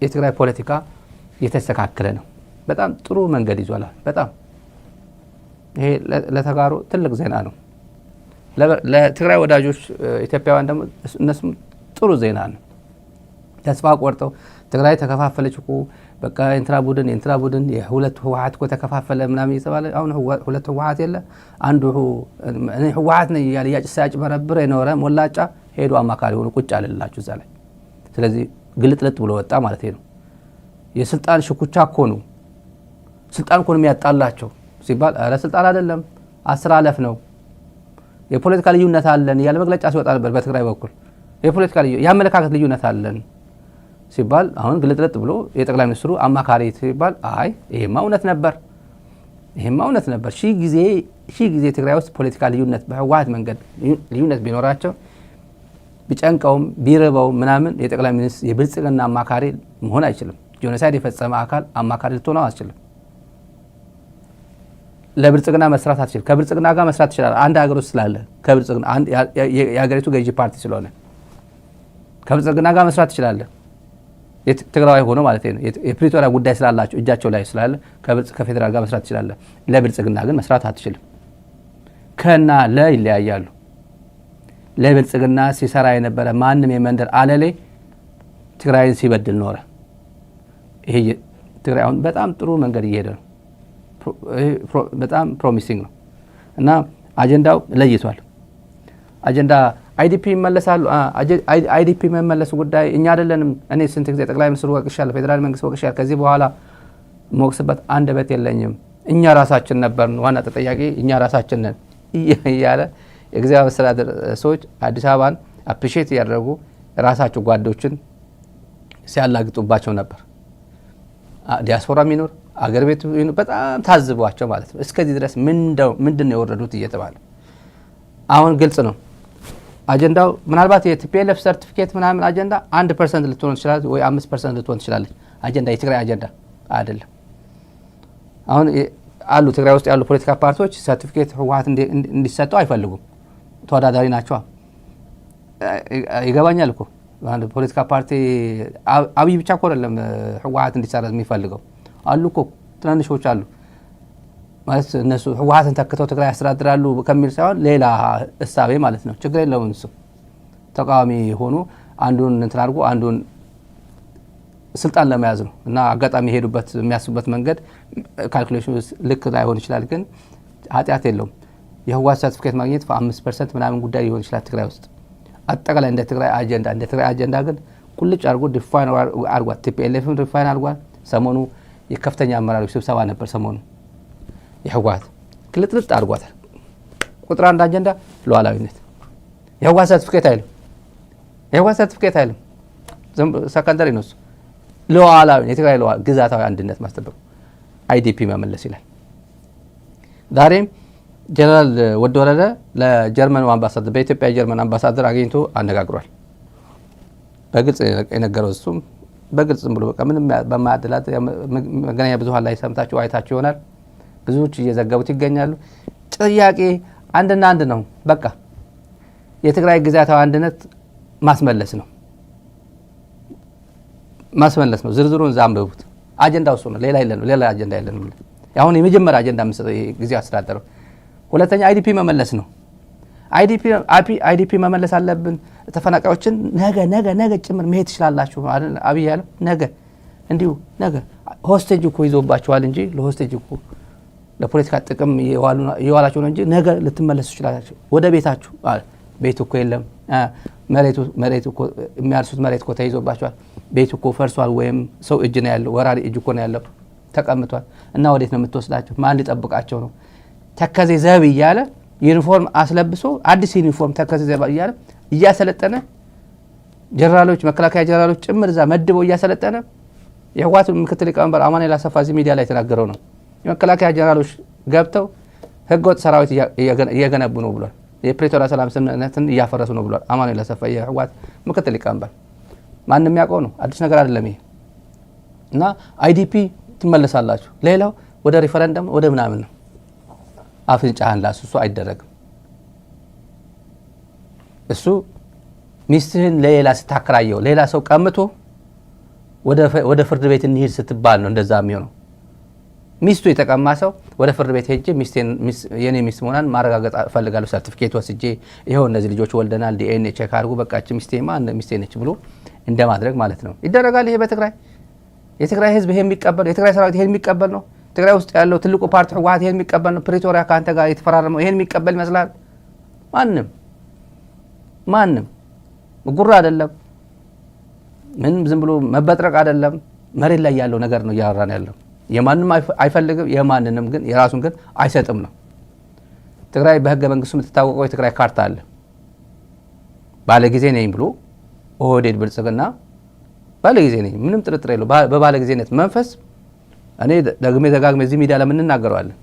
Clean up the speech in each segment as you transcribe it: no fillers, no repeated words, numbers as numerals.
የትግራይ ፖለቲካ የተስተካከለ ነው። በጣም ጥሩ መንገድ ይዟል። በጣም ይሄ ለተጋሩ ትልቅ ዜና ነው። ለትግራይ ወዳጆች ኢትዮጵያውያን ደግሞ እነሱም ጥሩ ዜና ነው። ተስፋ ቆርጠው ትግራይ ተከፋፈለች እኮ በቃ የእንትና ቡድን የሁለት ህወሓት እኮ ተከፋፈለ ምናምን እየተባለ አሁን ሁለት ህወሓት የለ አንዱ ህወሓት ነኝ እያለ ሲያጭበረብር የኖረ ሞላጫ ሄዶ አማካሪ ሆኖ ቁጭ አለላችሁ እዛ ላይ። ስለዚህ ግልጥልጥ ብሎ ወጣ ማለት ነው። የስልጣን ሽኩቻ እኮ ነው፣ ስልጣን እኮ ነው የሚያጣላቸው ሲባል ኧረ ስልጣን አይደለም አስራለፍ ነው፣ የፖለቲካ ልዩነት አለን እያለ መግለጫ ሲወጣ ነበር በትግራይ በኩል። የፖለቲካ የአመለካከት ልዩነት አለን ሲባል አሁን ግልጥልጥ ብሎ የጠቅላይ ሚኒስትሩ አማካሪ ሲባል አይ ይሄማ እውነት ነበር። ሺህ ጊዜ ትግራይ ውስጥ ፖለቲካ ልዩነት በህወሓት መንገድ ልዩነት ቢኖራቸው ቢጨንቀውም ቢርበውም ምናምን የጠቅላይ ሚኒስትር የብልጽግና አማካሪ መሆን አይችልም። ጄኖሳይድ የፈጸመ አካል አማካሪ ልትሆን አትችልም። ለብልጽግና መስራት አትችልም። ከብልጽግና ጋር መስራት ይችላል አንድ ሀገር ውስጥ ስላለ ከብልጽግና አንድ የሀገሪቱ ገዢ ፓርቲ ስለሆነ ከብልጽግና ጋር መስራት ይችላል። ትግራዋይ ሆኖ ማለት ነው። የፕሪቶሪያ ጉዳይ ስላላቸው እጃቸው ላይ ስላለ ከፌደራል ጋር መስራት ይችላል። ለብልጽግና ግን መስራት አትችልም። ከና ይለያያሉ። ለብልጽግና ሲሰራ የነበረ ማንም የመንደር አለሌ ትግራይን ሲበድል ኖረ። ይሄ ትግራይ አሁን በጣም ጥሩ መንገድ እየሄደ ነው። በጣም ፕሮሚሲንግ ነው እና አጀንዳው ለይቷል። አጀንዳ አይዲፒ ይመለሳሉ። አይዲፒ መመለሱ ጉዳይ እኛ አይደለንም። እኔ ስንት ጊዜ ጠቅላይ ሚኒስትሩ ወቅሻለሁ፣ ፌደራል መንግስት ወቅሻለሁ። ከዚህ በኋላ ሞክስበት አንደበት የለኝም። እኛ ራሳችን ነበርን ዋና ተጠያቂ እኛ ራሳችን ነን እያለ የጊዜያዊ አስተዳደር ሰዎች አዲስ አበባን አፕሪሼት ያደረጉ ራሳቸው ጓዶችን ሲያላግጡባቸው ነበር። ዲያስፖራ ሚኖር አገር ቤት በጣም ታዝቧቸው ማለት ነው። እስከዚህ ድረስ ምንድን ነው የወረዱት እየተባለ አሁን ግልጽ ነው። አጀንዳው ምናልባት የቲፒኤልኤፍ ሰርቲፊኬት ምናምን አጀንዳ 1% ልትሆን ትችላለች ወይ 5% ልትሆን ትችላለች። አጀንዳ የትግራይ አጀንዳ አይደለም። አሁን አሉ ትግራይ ውስጥ ያሉ ፖለቲካ ፓርቲዎች ሰርቲፊኬት ህወሓት እንዲሰጠው አይፈልጉም። ተወዳዳሪ ናቸው። ይገባኛል እኮ አንድ ፖለቲካ ፓርቲ አብይ ብቻ እኮ አይደለም ህወሓት እንዲሰረዝ የሚፈልገው አሉ እኮ ትናንሾች አሉ ማለት እነሱ ህወሓትን ተክተው ትግራይ ያስተዳድራሉ ከሚል ሳይሆን ሌላ እሳቤ ማለት ነው። ችግር የለውም እሱ ተቃዋሚ ሆኖ አንዱን እንትን አድርጎ አንዱን ስልጣን ለመያዝ ነው እና አጋጣሚ ሄዱበት የሚያስቡበት መንገድ ካልኩሌሽን ልክ ላይሆን ይችላል፣ ግን ኃጢአት የለውም። የህወሓት ሰርቲፊኬት ማግኘት 5% ምናምን ጉዳይ ሊሆን ይችላል ትግራይ ውስጥ። አጠቃላይ እንደ ትግራይ አጀንዳ ግን ቁልጭ አድርጎ ዲፋይን አድርጓል። ቲፒኤልኤፍን ዲፋይን አድርጓል። ሰሞኑ የከፍተኛ አመራሮች ስብሰባ ነበር። ሰሞኑ የህወሓት ክልጥልጥ አድርጓታል። ቁጥር አንድ አጀንዳ ሉዓላዊነት። የህወሓት ሰርቲፊኬት አይልም። ሰከንደሪ ነው እሱ። ሉዓላዊነት የትግራይ ግዛታዊ አንድነት ማስጠበቅ፣ አይዲፒ መመለስ ይላል። ዛሬም ጀነራል ወደ ወረደ ለጀርመኑ አምባሳደር በኢትዮጵያ የጀርመን አምባሳደር አግኝቶ አነጋግሯል። በግልጽ የነገረው እሱም በግልጽ ብሎ በቃ ምንም በማያደላት መገናኛ ብዙሃን ላይ ሰምታችሁ አይታችሁ ይሆናል። ብዙዎች እየዘገቡት ይገኛሉ። ጥያቄ አንድና አንድ ነው። በቃ የትግራይ ግዛታዊ አንድነት ማስመለስ ነው። ዝርዝሩን ዛምብቡት። አጀንዳው እሱ ነው። ሌላ አጀንዳ የለንም። አሁን የመጀመሪያ አጀንዳ የምንሰጠው ጊዜያዊ አስተዳደሩ። ሁለተኛ አይዲፒ መመለስ ነው። አይዲፒ መመለስ አለብን። ተፈናቃዮችን ነገ ጭምር መሄድ ትችላላችሁ አብይ ያለው ነገ ሆስቴጅ እኮ ይዞባቸዋል እንጂ ለሆስቴጅ እኮ ለፖለቲካ ጥቅም እየዋላቸው ነው እንጂ ነገ ልትመለሱ ትችላላችሁ ወደ ቤታችሁ። ቤት እኮ የለም፣ መሬቱ እኮ የሚያርሱት መሬት እኮ ተይዞባቸዋል፣ ቤት እኮ ፈርሷል፣ ወይም ሰው እጅ ነው ያለው፣ ወራሪ እጅ እኮ ነው ያለው ተቀምጧል። እና ወዴት ነው የምትወስዳቸው? ማን ሊጠብቃቸው ነው? ተከዜ ዘብ እያለ ዩኒፎርም አስለብሶ አዲስ ዩኒፎርም ተከዜ ዘብ እያለ እያሰለጠነ ጀነራሎች መከላከያ ጀነራሎች ጭምር እዛ መድበው እያሰለጠነ የህወሓት ምክትል ሊቀመንበር አማኑኤል አሰፋ እዚህ ሚዲያ ላይ የተናገረው ነው። የመከላከያ ጀነራሎች ገብተው ህገወጥ ሰራዊት እየገነቡ ነው ብሏል። የፕሪቶሪያ ሰላም ስምምነትን እያፈረሱ ነው ብሏል አማኑኤል አሰፋ የህወሓት ምክትል ሊቀመንበር። ማንም ያውቀው ነው፣ አዲስ ነገር አይደለም ይሄ። እና አይዲፒ ትመለሳላችሁ። ሌላው ወደ ሪፈረንደም ወደ ምናምን ነው። አፍንጫህን ላስ እሱ አይደረግም። እሱ ሚስትህን ለሌላ ስታከራየው ሌላ ሰው ቀምቶ ወደ ፍርድ ቤት እንሂድ ስትባል ነው እንደዛ የሚሆነው። ሚስቱ የተቀማ ሰው ወደ ፍርድ ቤት ሄጄ የኔ ሚስት መሆኗን ማረጋገጥ እፈልጋለሁ፣ ሰርቲፊኬት ወስጄ ይኸው እነዚህ ልጆች ወልደናል፣ ዲኤንኤ ቼክ አድርጉ፣ በቃች ሚስቴ ነች ብሎ እንደማድረግ ማለት ነው። ይደረጋል ይሄ በትግራይ። የትግራይ ህዝብ ይሄ የሚቀበል፣ የትግራይ ሰራዊት ይሄን የሚቀበል ነው። ትግራይ ውስጥ ያለው ትልቁ ፓርቲ ህወሓት ይሄን የሚቀበል ነው። ፕሪቶሪያ ከአንተ ጋር የተፈራረመው ይሄን የሚቀበል ይመስላል? ማንም ጉራ አይደለም፣ ምንም ዝም ብሎ መበጥረቅ አይደለም። መሬት ላይ ያለው ነገር ነው እያወራን ያለው። የማንም አይፈልግም፣ የማንንም ግን የራሱን ግን አይሰጥም ነው። ትግራይ በህገ መንግስቱ የምትታወቀው የትግራይ ካርታ አለ። ባለ ጊዜ ነኝ ብሎ ኦህዴድ ብልጽግና ባለ ጊዜ ነኝ፣ ምንም ጥርጥር የለው። በባለ ጊዜነት መንፈስ እኔ ደጋግሜ እዚህ ሚዲያ ለምን እናገረዋለን?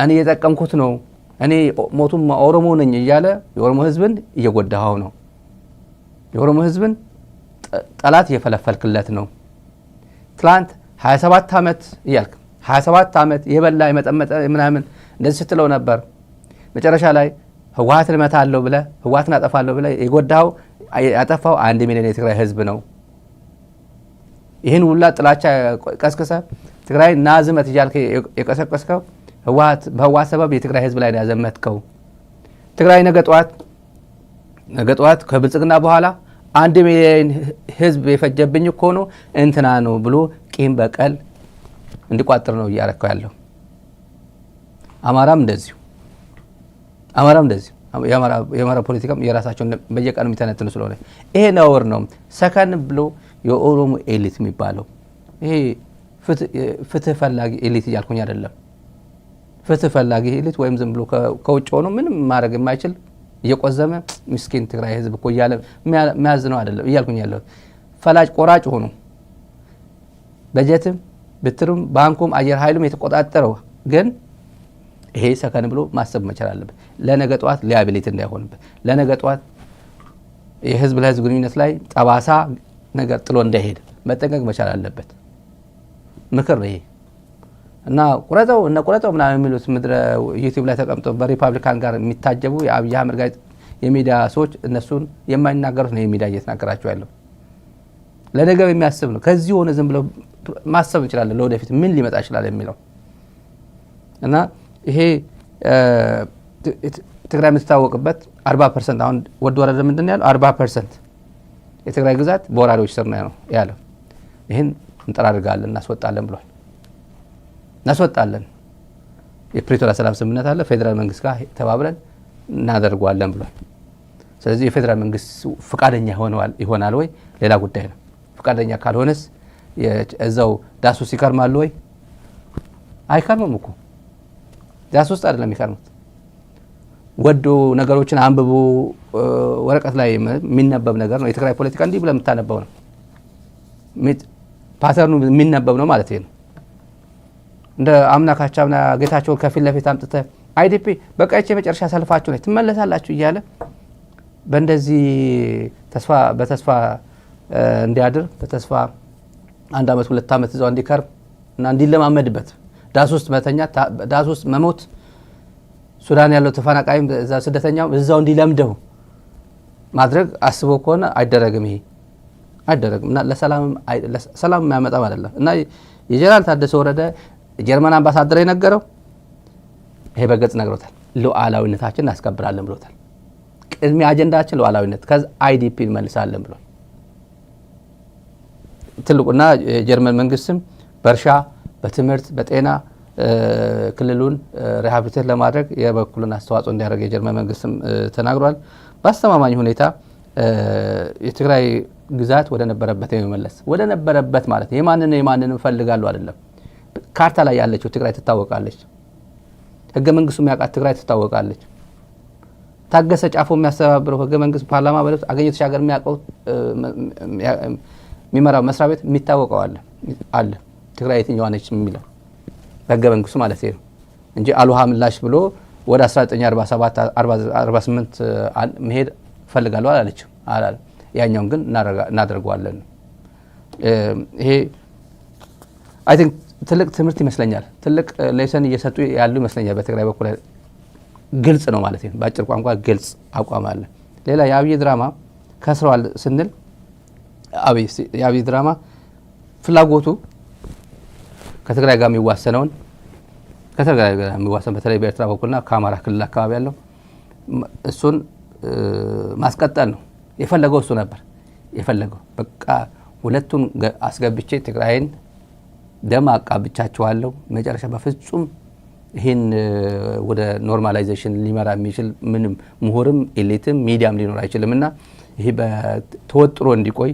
እኔ የጠቀምኩት ነው፣ እኔ ሞቱም ኦሮሞ ነኝ እያለ የኦሮሞ ህዝብን እየጎዳኸው ነው። የኦሮሞ ህዝብን ጠላት እየፈለፈልክለት ነው። ትላንት 27 ዓመት እያልክ 27 ዓመት የበላ የመጠመጠ ምናምን እንደዚህ ስትለው ነበር። መጨረሻ ላይ ህወሓትን እመታለሁ ብለህ ህወሓትን አጠፋለሁ ብለህ የጎዳኸው ያጠፋው 1 ሚሊዮን የትግራይ ህዝብ ነው። ይህን ሁላ ጥላቻ ቀስቅሰ ትግራይ ናዝመት እያልክ የቀሰቀስከው በህወሓት ሰበብ የትግራይ ህዝብ ላይ ያዘመትከው። ትግራይ ነገ ጠዋት ከብልጽግና በኋላ 1 ሚሊዮን ህዝብ የፈጀብኝ እኮ ነው እንትና ነው ብሎ ቂም በቀል እንዲቋጥር ነው እያረከው ያለው። አማራም እንደዚሁ የአማራ ፖለቲካም የራሳቸውን በየቀኑ የሚተነትኑ ስለሆነ ይሄ ነውር ነው። ሰከን ብሎ የኦሮሞ ኤሊት የሚባለው ይሄ ፍትህ ፈላጊ ኤሊት እያልኩኝ አይደለም። ፍትህ ፈላጊ ኤሊት ወይም ዝም ብሎ ከውጭ ሆኖ ምንም ማድረግ የማይችል እየቆዘመ ምስኪን ትግራይ ህዝብ እኮ እያለ የሚያዝ ነው አይደለም እያልኩኝ ያለው። ፈላጭ ቆራጭ ሆኖ በጀትም ብትሩም ባንኩም አየር ኃይሉም የተቆጣጠረው ግን ይሄ ሰከን ብሎ ማሰብ መቻል አለበት። ለነገ ጠዋት ሊያቢሊቲ እንዳይሆንበት፣ ለነገ ጠዋት የህዝብ ለህዝብ ግንኙነት ላይ ጠባሳ ነገር ጥሎ እንዳይሄድ መጠንቀቅ መቻል አለበት። ምክር ነው ይሄ እና ቁረጠው ምናምን የሚሉት ምድረ ዩቲዩብ ላይ ተቀምጦ በሪፐብሊካን ጋር የሚታጀቡ የአብይ አህመድ ጋር የሚዲያ ሰዎች እነሱን የማይናገሩት ነው የሚዲያ እየተናገራቸው ያለው። ለነገው የሚያስብ ነው። ከዚህ ሆነ ዝም ብለው ማሰብ እንችላለን ለወደፊት ምን ሊመጣ ይችላል የሚለው እና ይሄ ትግራይ የምትታወቅበት 40% አሁን ወደ ወረደ ምንድን ያለው 40% የትግራይ ግዛት በወራሪዎች ስር ነው ያለው። ይህን እንጠራርጋለን እናስወጣለን ብሏል። እናስወጣለን፣ የፕሪቶሪያ ሰላም ስምምነት አለ፣ ፌዴራል መንግስት ጋር ተባብረን እናደርጓለን ብሏል። ስለዚህ የፌዴራል መንግስት ፍቃደኛ ይሆናል ወይ ሌላ ጉዳይ ነው። ፍቃደኛ ካልሆነስ እዛው ዳስ ውስጥ ይከርማሉ ወይ? አይከርምም እኮ ዳስ ውስጥ አይደለም የሚከርሙት። ወዶ ነገሮችን አንብቦ ወረቀት ላይ የሚነበብ ነገር ነው። የትግራይ ፖለቲካ እንዲህ ብለህ የምታነበው ነው። ፓተርኑ የሚነበብ ነው ማለት ነው። እንደ አምና ካቻምና ጌታቸውን ከፊት ለፊት አምጥተህ አይዲፒ በቃ ይህች የመጨረሻ ሰልፋችሁ ነች ትመለሳላችሁ እያለ በእንደዚህ በተስፋ እንዲያድር በተስፋ 1 ዓመት 2 ዓመት እዛው እንዲከርም እና እንዲለማመድበት ዳስ ውስጥ መተኛት፣ ዳስ ውስጥ መሞት፣ ሱዳን ያለው ተፈናቃይም እዛ ስደተኛው እዛው እንዲለምደው ማድረግ አስቦ ከሆነ አይደረግም። ይሄ አይደረግም እና ለሰላም የሚያመጣም አይደለም። እና የጀነራል ታደሰ ወረደ ጀርመን አምባሳደር የነገረው ይሄ በገጽ ነግሮታል። ሉዓላዊነታችን እናስከብራለን ብሎታል። ቅድሚያ አጀንዳችን ሉዓላዊነት፣ ከዛ አይዲፒ እንመልሳለን ብሏል። ትልቁና የጀርመን መንግስትም በእርሻ በትምህርት በጤና ክልሉን ሪሃቢሊቴት ለማድረግ የበኩሉን አስተዋጽኦ እንዲያደርግ የጀርመን መንግስትም ተናግሯል። በአስተማማኝ ሁኔታ የትግራይ ግዛት ወደ ነበረበት የሚመለስ ወደ ነበረበት ማለት የማንንም ፈልጋሉ አይደለም። ካርታ ላይ ያለችው ትግራይ ትታወቃለች። ህገ መንግስቱ የሚያውቃት ትግራይ ትታወቃለች። ታገሰ ጫፎ የሚያስተባብረው ህገ መንግስት ፓርላማ በለብስ አገኘሁ ተሻገር የሚያውቀው የሚመራው መስሪያ ቤት የሚታወቀው አለ ትግራይ የትኛዋ ነች የሚለው በህገ መንግስቱ ማለት ነው እንጂ አሉሃ ምላሽ ብሎ ወደ 1947 48 መሄድ ፈልጋለሁ አላለችም አላለም። ያኛውን ግን እናደርገዋለን። ይሄ አይ ቲንክ ትልቅ ትምህርት ይመስለኛል። ትልቅ ሌሰን እየሰጡ ያሉ ይመስለኛል። በትግራይ በኩል ግልጽ ነው ማለት ነው። በአጭር ቋንቋ ግልጽ አቋም አለ። ሌላ የአብይ ድራማ ከስረዋል ስንል የአብይ ድራማ ፍላጎቱ ከትግራይ ጋር የሚዋሰነውን ከትግራይ ጋር የሚዋሰን በተለይ በኤርትራ በኩልና ከአማራ ክልል አካባቢ ያለው እሱን ማስቀጠል ነው የፈለገው። እሱ ነበር የፈለገው። በቃ ሁለቱን አስገብቼ ትግራይን ደም አቃብቻቸዋለሁ። መጨረሻ በፍጹም ይህን ወደ ኖርማላይዜሽን ሊመራ የሚችል ምንም ምሁርም ኤሊትም ሚዲያም ሊኖር አይችልምና ይሄ ተወጥሮ እንዲቆይ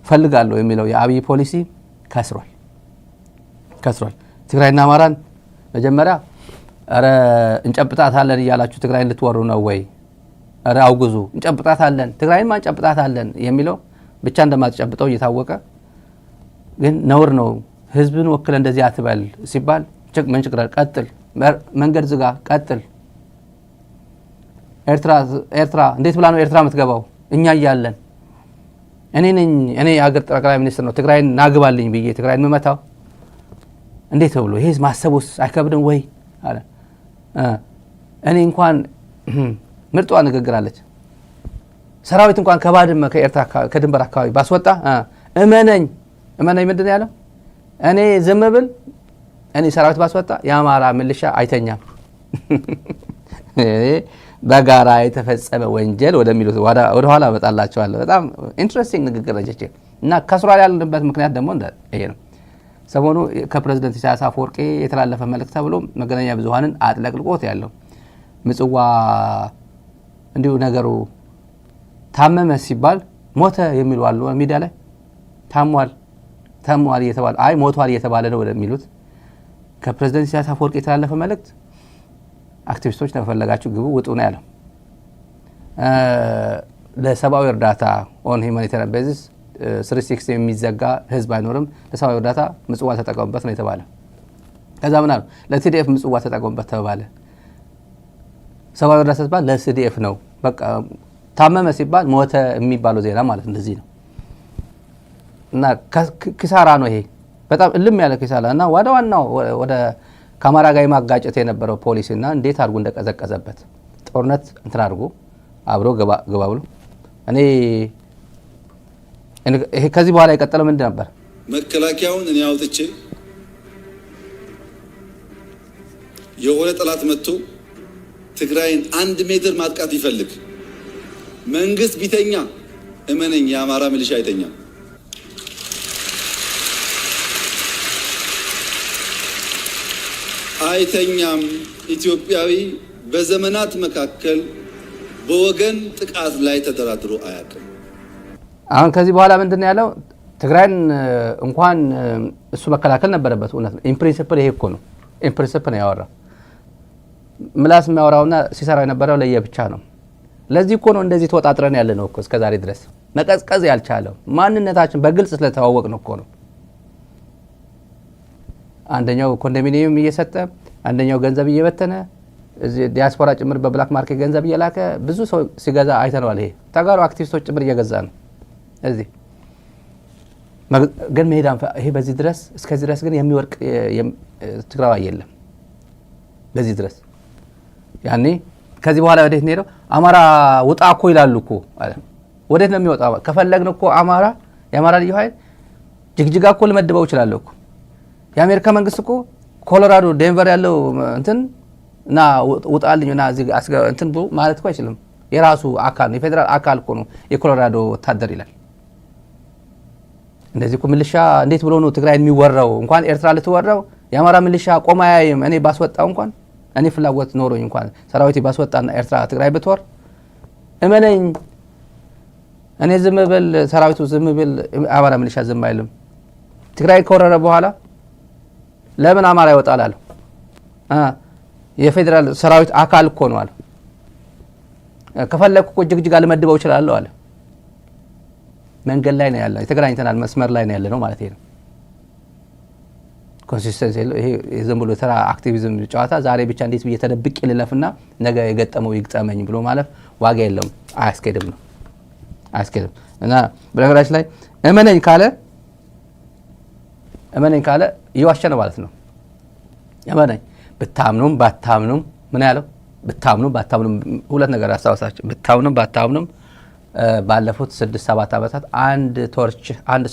ፈልጋለሁ የሚለው የአብይ ፖሊሲ ከስሯል። ትግራይና አማራን መጀመሪያ አረ እንጨብጣታለን እያላችሁ ትግራይን ልትወሩ ነው ወይ? አረ አውግዙ፣ እንጨብጣታለን፣ ትግራይን ማንጨብጣታለን የሚለው ብቻ እንደማትጨብጠው እየታወቀ ግን ነውር ነው። ህዝብን ወክለ እንደዚህ አትበል ሲባል ምን ችግር አለ? ቀጥል፣ መንገድ ዝጋ፣ ቀጥል። ኤርትራ እንዴት ብላ ነው ኤርትራ የምትገባው? እኛ እያለን እኔ የሀገር ጠቅላይ ሚኒስትር ነው ትግራይን ናግባልኝ ብዬ ትግራይን መመታው እንዴት ብሎ ይሄ ማሰቡስ አይከብድም ወይ አለ። እኔ እንኳን ምርጧ ንግግር አለች። ሰራዊት እንኳን ከባድመ ከኤርትራ ከድንበር አካባቢ ባስወጣ እመነኝ ምንድን ነው ያለው? እኔ ዝም ብል እኔ ሰራዊት ባስወጣ የአማራ ሚሊሻ አይተኛም። በጋራ የተፈጸመ ወንጀል ወደሚሉት ወደ ኋላ እመጣላችኋለሁ። በጣም ኢንትረስቲንግ ንግግር ነች እና ከስሯል ያልንበት ምክንያት ደግሞ ይሄ ነው። ሰሞኑ ከፕሬዝዳንት ኢሳያስ አፈወርቂ የተላለፈ መልእክት ተብሎ መገናኛ ብዙሃንን አጥለቅልቆት ያለው ምጽዋ እንዲሁ ነገሩ ታመመ ሲባል ሞተ የሚሉ አሉ ሚዲያ ላይ ታሟል እየተባለ አይ ሞቷል እየተባለ ነው ወደሚሉት ከፕሬዝዳንት ኢሳያስ አፈወርቂ የተላለፈ መልእክት አክቲቪስቶች ተፈለጋችሁ ግቡ ውጡ ነው ያለው። ለሰብአዊ እርዳታ ኦን ሂውማኒታሪያን ቤዚስ 360 የሚዘጋ ህዝብ አይኖርም። ለሰብአዊ እርዳታ ምጽዋ ተጠቀሙበት ነው የተባለ። ከዛ ምን አሉ? ለቲዲኤፍ ምጽዋ ተጠቀሙበት ተባለ። ሰብአዊ እርዳታ ሲባል ለቲዲኤፍ ነው። በቃ ታመመ ሲባል ሞተ የሚባለው ዜና ማለት እንደዚህ ነው። እና ኪሳራ ነው ይሄ በጣም እልም ያለ ኪሳራ እና ዋናው ወደ ከአማራ ጋር ማጋጨት የነበረው ፖሊሲና እንዴት አድርጎ እንደቀዘቀዘበት ጦርነት እንትን አድርጎ አብሮ ገባ ብሎ ይሄ ከዚህ በኋላ የቀጠለው ምንድን ነበር? መከላከያውን እኔ አውጥቼ የሆነ ጠላት መጥቶ ትግራይን 1 ሜትር ማጥቃት ይፈልግ መንግስት ቢተኛ እመነኝ የአማራ ሚሊሻ አይተኛ። አይተኛም። ኢትዮጵያዊ በዘመናት መካከል በወገን ጥቃት ላይ ተደራድሮ አያውቅም። አሁን ከዚህ በኋላ ምንድን ያለው? ትግራይን እንኳን እሱ መከላከል ነበረበት። እውነት ነው። ኢንፕሪንሲፕል ይሄ እኮ ነው። ኢንፕሪንሲፕል ነው ያወራው። ምላስ የሚያወራውና ሲሰራ የነበረው ለየብቻ ነው። ለዚህ እኮ ነው እንደዚህ ተወጣጥረን ያለ ነው እኮ እስከዛሬ ድረስ መቀዝቀዝ ያልቻለው ማንነታችን በግልጽ ስለተዋወቅ ነው እኮ ነው። አንደኛው ኮንዶሚኒየም እየሰጠ አንደኛው ገንዘብ እየበተነ ዲያስፖራ ጭምር በብላክ ማርኬት ገንዘብ እየላከ ብዙ ሰው ሲገዛ አይተነዋል። ይሄ ተጋሩ አክቲቪስቶች ጭምር እየገዛ ነው። እዚህ ግን መሄዳን ይሄ በዚህ ድረስ እስከዚህ ድረስ ግን የሚወርቅ ትግራዋይ የለም። በዚህ ድረስ ያኔ ከዚህ በኋላ ወዴት ነው? አማራ ውጣ እኮ ይላሉ እኮ አለ። ወዴት ነው የሚወጣው? ከፈለግን እኮ የአማራ ልዩ ኃይል ጅግጅጋ እኮ ልመድበው ይችላል እኮ። የአሜሪካ መንግስት እኮ ኮሎራዶ ዴንቨር ያለው እንትን እና ውጣልኝና እዚህ እንትን ማለት እኮ አይችልም። የራሱ አካል ነው፣ የፌደራል አካል እኮ ነው የኮሎራዶ ወታደር ይላል። እንደዚህ እኮ ሚሊሻ እንዴት ብሎ ነው ትግራይ የሚወራው? እንኳን ኤርትራ ልትወራው የአማራ ሚሊሻ ቆማ ያይም። እኔ ባስወጣው እንኳን እኔ ፍላጎት ኖሮኝ እንኳን ሰራዊቴ ባስወጣና ኤርትራ ትግራይ ብትወር እመነኝ እኔ ዝም ብል ሰራዊቱ ዝም ብል አማራ ሚሊሻ ዝም አይልም። ትግራይ ከወረረ በኋላ ለምን አማራ ይወጣል አለ? የፌደራል ሰራዊት አካል እኮ ነው አለ። ከፈለኩ እኮ ጅግጅጋ ልመድበው ይችላል አለ። መንገድ ላይ ነው ያለው፣ የተገናኝተናል፣ መስመር ላይ ነው ያለ ነው ማለት ነው። ኮንሲስተንሲ ይሄ ዝም ብሎ ተራ አክቲቪዝም ጨዋታ ዛሬ ብቻ እንዴት ብዬ ተደብቅ ይልለፍና ነገ የገጠመው ይግጠመኝ ብሎ ማለፍ ዋጋ የለውም፣ አያስኬድም ነው አያስኬድም። እና በነገራችን ላይ እመነኝ ካለ ይዋሸ ነው ማለት ነው። እመነኝ ብታምኑም ባታምኑም ምን ያለው? ብታምኑም ባታምኑም ሁለት ነገር አስተዋሳችሁ። ብታምኑም ባታምኑም ባለፉት 6-7 ዓመታት አንድ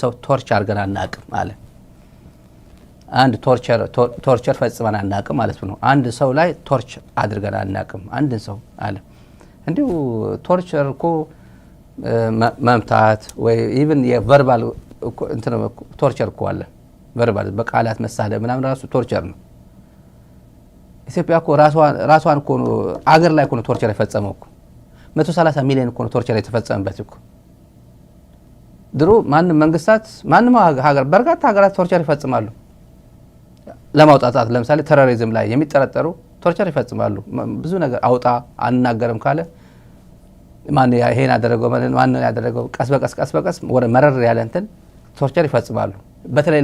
ሰው ቶርች አድርገን አናቅም አለ። አንድ ቶርቸር ፈጽመን አናቅም ማለት ነው። አንድ ሰው ላይ ቶርች አድርገን አናቅም አንድ ሰው አለ። እንዲሁ ቶርቸር እኮ መምታት ወይ ኢቭን የቨርባል ቶርቸር እኮ አለ። ቨርባል በቃላት መሳደብ ምናምን ራሱ ቶርቸር ነው። ኢትዮጵያ እኮ ራሷን እኮ አገር ላይ እኮ ነው ቶርቸር የፈጸመው እኮ 130 ሚሊዮን እኮ ነው ቶርቸር የተፈጸመበት እኮ። ድሮ ማንም መንግስታት ማንም ሀገር በርካታ ሀገራት ቶርቸር ይፈጽማሉ ለማውጣታት። ለምሳሌ ቴሮሪዝም ላይ የሚጠረጠሩ ቶርቸር ይፈጽማሉ። ብዙ ነገር አውጣ አንናገርም ካለ ማን ይሄን ያደረገው ማን ያደረገው ቀስ በቀስ ወደ መረር ያለ እንትን ቶርቸር ይፈጽማሉ። በተለይ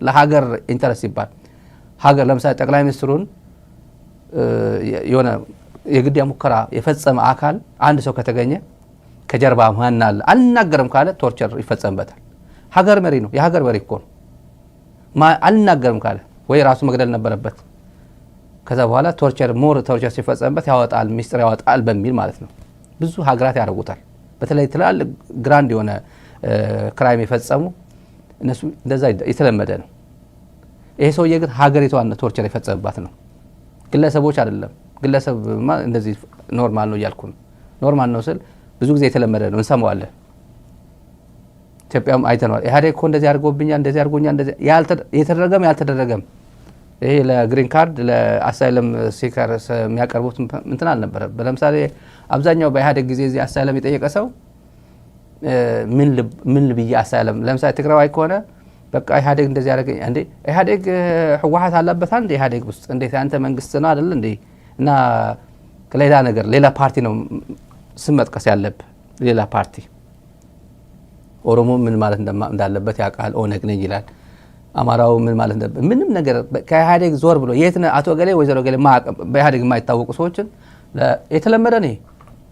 ለሀገር ኢንተረስት ይባል ሀገር ለምሳሌ ጠቅላይ ሚኒስትሩን የሆነ የግድያ ሙከራ የፈጸመ አካል አንድ ሰው ከተገኘ ከጀርባ ማን አለ አልናገርም ካለ ቶርቸር ይፈጸምበታል። ሀገር መሪ ነው፣ የሀገር መሪ እኮ ነው። አልናገርም ካለ ወይ ራሱ መግደል ነበረበት። ከዛ በኋላ ቶርቸር ሲፈጸምበት ያወጣል፣ ሚስጥር ያወጣል በሚል ማለት ነው። ብዙ ሀገራት ያደርጉታል። በተለይ ትላልቅ ግራንድ የሆነ ክራይም የፈጸሙ እነሱ እንደዛ የተለመደ ነው። ይሄ ሰውዬ ግን ሀገሪቷን ቶርቸር የፈጸመባት ነው፣ ግለሰቦች አይደለም። ግለሰብ እንደዚህ ኖርማል ነው እያልኩ ነው። ኖርማል ነው ስል ብዙ ጊዜ የተለመደ ነው፣ እንሰማዋለን። ኢትዮጵያም አይተነዋል። ኢህአዴግ እኮ እንደዚህ አድርጎብኛል፣ እንደዚህ አድርጎኛል፣ እንደዚህ የተደረገም ያልተደረገም ይሄ ለግሪን ካርድ ለአሳይለም ሲከርስ የሚያቀርቡት እንትን አልነበረም። ለምሳሌ አብዛኛው በኢህአዴግ ጊዜ እዚህ አሳይለም የጠየቀ ሰው ምን ልብዬ አሳይለም ለምሳሌ ትግራዋይ ከሆነ በቃ ኢህአዴግ እንደዚህ ያደረገኝ እንዴ ኢህአዴግ ህወሓት አለበት አንዴ ኢህአዴግ ውስጥ እንዴት አንተ መንግስት ነው አይደል እንዴ? እና ሌላ ነገር ሌላ ፓርቲ ነው ስም መጥቀስ ያለብህ ሌላ ፓርቲ። ኦሮሞ ምን ማለት እንዳለበት ያውቃል፣ ኦነግ ነኝ ይላል። አማራው ምን ማለት እንደበት ምንም ነገር ከኢህአዴግ ዞር ብሎ የት ነው አቶ ገሌ ወይዘሮ ገሌ በኢህአዴግ የማይታወቁ ሰዎችን የተለመደ ነው።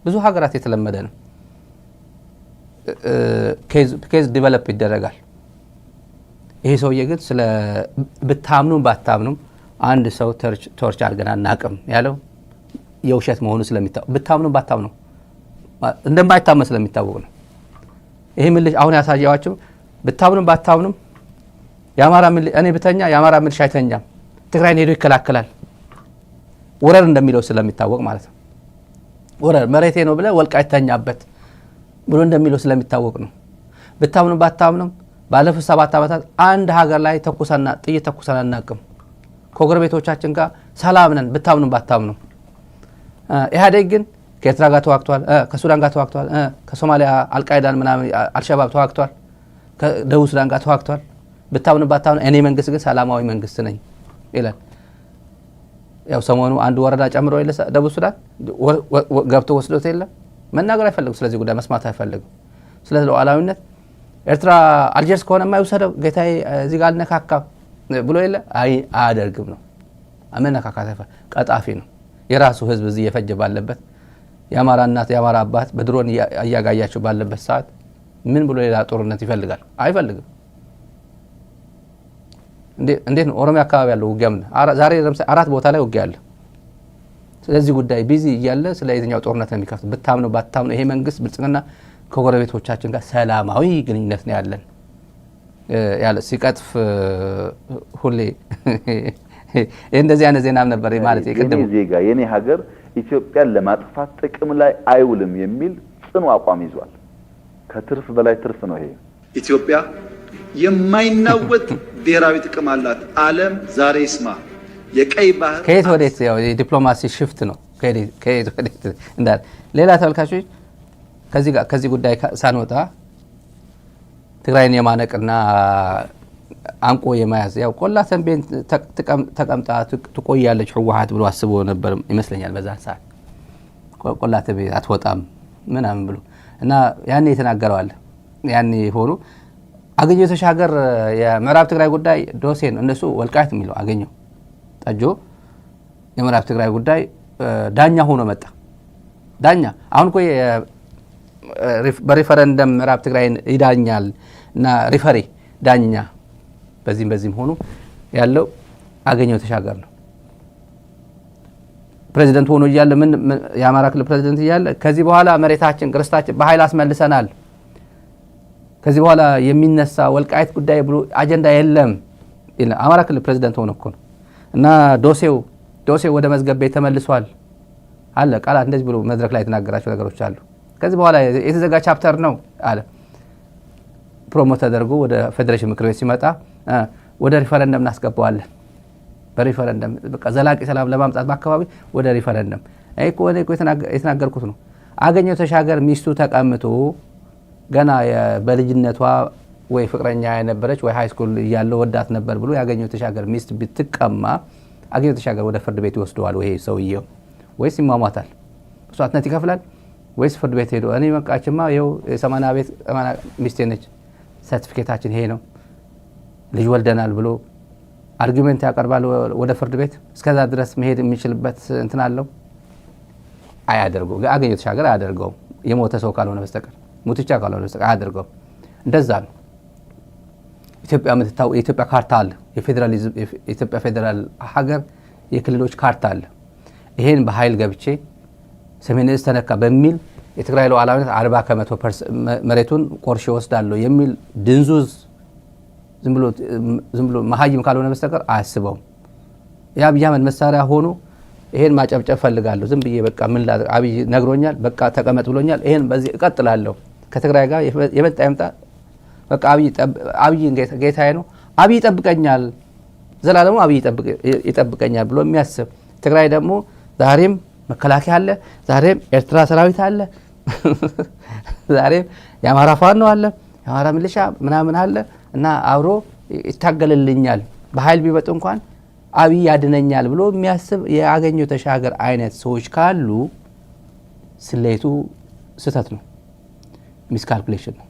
ብዙ ሀገራት የተለመደ ነው። ኬዝ ዲቨሎፕ ይደረጋል። ይሄ ሰውዬ ግን ስለ ብታምኑም ባታምኑም አንድ ሰው ቶርች አድርገን አናቅም ያለው የውሸት መሆኑ ስለሚታወቅ ብታምኑም ባታምኑም እንደማይታመን ስለሚታወቅ ነው። ይሄ ምልሽ አሁን ያሳያዋችሁ ብታምኑም ባታምኑም እኔ ብተኛ የአማራ ምልሽ አይተኛም፣ ትግራይን ሄዶ ይከላከላል ወረር እንደሚለው ስለሚታወቅ ማለት ነው። ወረር መሬቴ ነው ብለ ወልቃይት ተኛበት ብሎ እንደሚለው ስለሚታወቅ ነው። ብታምኑም ባታምኑም ባለፉት 7 ዓመታት አንድ ሀገር ላይ ጥይት ተኩሰን አናቅም። ከጎረቤቶቻችን ጋር ሰላም ነን ብታምኑም ባታምኑም። ኢህአዴግ ግን ከኤርትራ ጋር ተዋግቷል፣ ከሱዳን ጋር ተዋግቷል፣ ከሶማሊያ አልቃይዳን ምናምን አልሸባብ ተዋግቷል፣ ከደቡብ ሱዳን ጋር ተዋግቷል። ብታምኑም ባታምኑም እኔ መንግስት ግን ሰላማዊ መንግስት ነኝ ይላል። ያው ሰሞኑ አንድ ወረዳ ጨምሮ የለ ደቡብ ሱዳን ገብቶ ወስዶት የለ መናገር አይፈልግም። ስለዚህ ጉዳይ መስማት አይፈልግም። ስለዚህ ሉዓላዊነት ኤርትራ አልጀርስ ከሆነ የማይወሰደው ጌታዬ እዚህ ጋር አልነካካም ብሎ የለ አያደርግም ነው። አመነካካት ቀጣፊ ነው። የራሱ ህዝብ እዚህ እየፈጀ ባለበት የአማራ እናት የአማራ አባት በድሮን እያጋያቸው ባለበት ሰዓት ምን ብሎ ሌላ ጦርነት ይፈልጋል? አይፈልግም። እንዴት ነው ኦሮሚያ አካባቢ ያለው ውጊያ ምን ዛሬ ለምሳሌ 4 ቦታ ላይ ውጊያ አለ። ስለዚህ ጉዳይ ቢዚ እያለ ስለ የትኛው ጦርነት ነው የሚከፍት? ብታምኑ ባታምኑ ይሄ መንግስት ብልጽግና ከጎረቤቶቻችን ጋር ሰላማዊ ግንኙነት ነው ያለን ያለ ሲቀጥፍ ሁሌ እንደዚህ አይነት ዜናም ነበር ማለት ይቀደም ዜጋ የኔ ሀገር ኢትዮጵያን ለማጥፋት ጥቅም ላይ አይውልም የሚል ጽኑ አቋም ይዟል። ከትርፍ በላይ ትርፍ ነው ይሄ። ኢትዮጵያ የማይናወጥ ብሔራዊ ጥቅም አላት። ዓለም ዛሬ ይስማ። የቀይ ባህር ከየት ወዴት ያው የዲፕሎማሲ ሽፍት ነው። ከየት ወዴት እንዳል ሌላ ተመልካቾች ከዚህ ጉዳይ ሳንወጣ ትግራይን የማነቅና አንቆ የማያዝ ያው ቆላ ተንቤን ተቀምጣ ትቆያለች ህወሓት ብሎ አስቦ ነበር ይመስለኛል። በዛ ሰዓት ቆላ ተንቤ አትወጣም ምናምን ብሎ እና ያኔ የተናገረዋል። ያኔ ሆኖ አገኘው ተሻገር የምዕራብ ትግራይ ጉዳይ ዶሴን እነሱ ወልቃይት የሚለው አገኘው ጠጆ የምዕራብ ትግራይ ጉዳይ ዳኛ ሆኖ መጣ። ዳኛ አሁን እኮ በሪፈረንደም ምዕራብ ትግራይን ይዳኛል እና ሪፈሪ ዳኛ በዚህም ሆኖ ያለው አገኘው ተሻገር ነው። ፕሬዚደንት ሆኖ እያለ የአማራ ክልል ፕሬዚደንት እያለ ከዚህ በኋላ መሬታችን ርስታችን በኃይል አስመልሰናል፣ ከዚህ በኋላ የሚነሳ ወልቃይት ጉዳይ ብሎ አጀንዳ የለም። አማራ ክልል ፕሬዚደንት ሆኖ እኮ ነው። እና ዶሴው ወደ መዝገብ ቤት ተመልሷል አለ። ቃላት እንደዚህ ብሎ መድረክ ላይ የተናገራቸው ነገሮች አሉ። ከዚህ በኋላ የተዘጋ ቻፕተር ነው አለ። ፕሮሞት ተደርጎ ወደ ፌዴሬሽን ምክር ቤት ሲመጣ ወደ ሪፈረንደም እናስገባዋለን። በሪፈረንደም በቃ ዘላቂ ሰላም ለማምጣት በአካባቢ ወደ ሪፈረንደም የተናገርኩት ነው። አገኘሁ ተሻገር ሚስቱ ተቀምጦ ገና በልጅነቷ ወይ ፍቅረኛ የነበረች ወይ ሃይስኩል እያለው ወዳት ነበር ብሎ ያገኘሁ ተሻገር ሚስት ብትቀማ አገኘሁ ተሻገር ወደ ፍርድ ቤት ይወስደዋል ወይ ሰውየው? ወይስ ይሟሟታል? መስዋዕትነት ይከፍላል? ወይስ ፍርድ ቤት ሄዶ እኔ መቃችማ ይኸው የ80 ቤት ሚስቴ ነች፣ ሰርቲፊኬታችን ይሄ ነው፣ ልጅ ወልደናል ብሎ አርጊመንት ያቀርባል ወደ ፍርድ ቤት? እስከዛ ድረስ መሄድ የሚችልበት እንትን አለው? አያደርገው። አገኘሁ ተሻገር አያደርገውም። የሞተ ሰው ካልሆነ በስተቀር ሙትቻ ካልሆነ በስተቀር አያደርገውም። እንደዛ ነው። የኢትዮጵያ ካርታ አለ። የኢትዮጵያ ፌዴራል ሀገር የክልሎች ካርታ አለ። ይሄን በኃይል ገብቼ ሰሜን ዕዝ ተነካ በሚል የትግራይ ሉዓላዊነት 40% መሬቱን ቆርሼ ወስዳለሁ የሚል ድንዙዝ ዝም ብሎ መሀይም ካልሆነ በስተቀር አያስበውም። የአብይ አህመድ መሳሪያ ሆኖ ይሄን ማጨብጨብ ፈልጋለሁ ዝም ብዬ በቃ ምን ላድርግ፣ አብይ ነግሮኛል፣ በቃ ተቀመጥ ብሎኛል፣ ይሄን በዚህ እቀጥላለሁ፣ ከትግራይ ጋር የመጣ ይምጣ፣ በቃ አብይ ጌታዬ ነው፣ አብይ ይጠብቀኛል፣ ዘላለሙ አብይ ይጠብቀኛል ብሎ የሚያስብ ትግራይ ደግሞ ዛሬም መከላከያ አለ፣ ዛሬም ኤርትራ ሰራዊት አለ፣ ዛሬም የአማራ ፋኖ አለ፣ የአማራ ሚሊሻ ምናምን አለ እና አብሮ ይታገልልኛል፣ በኃይል ቢመጡ እንኳን አብይ ያድነኛል ብሎ የሚያስብ የአገኘሁ ተሻገር አይነት ሰዎች ካሉ ስሌቱ ስህተት ነው፣ ሚስካልኩሌሽን ነው።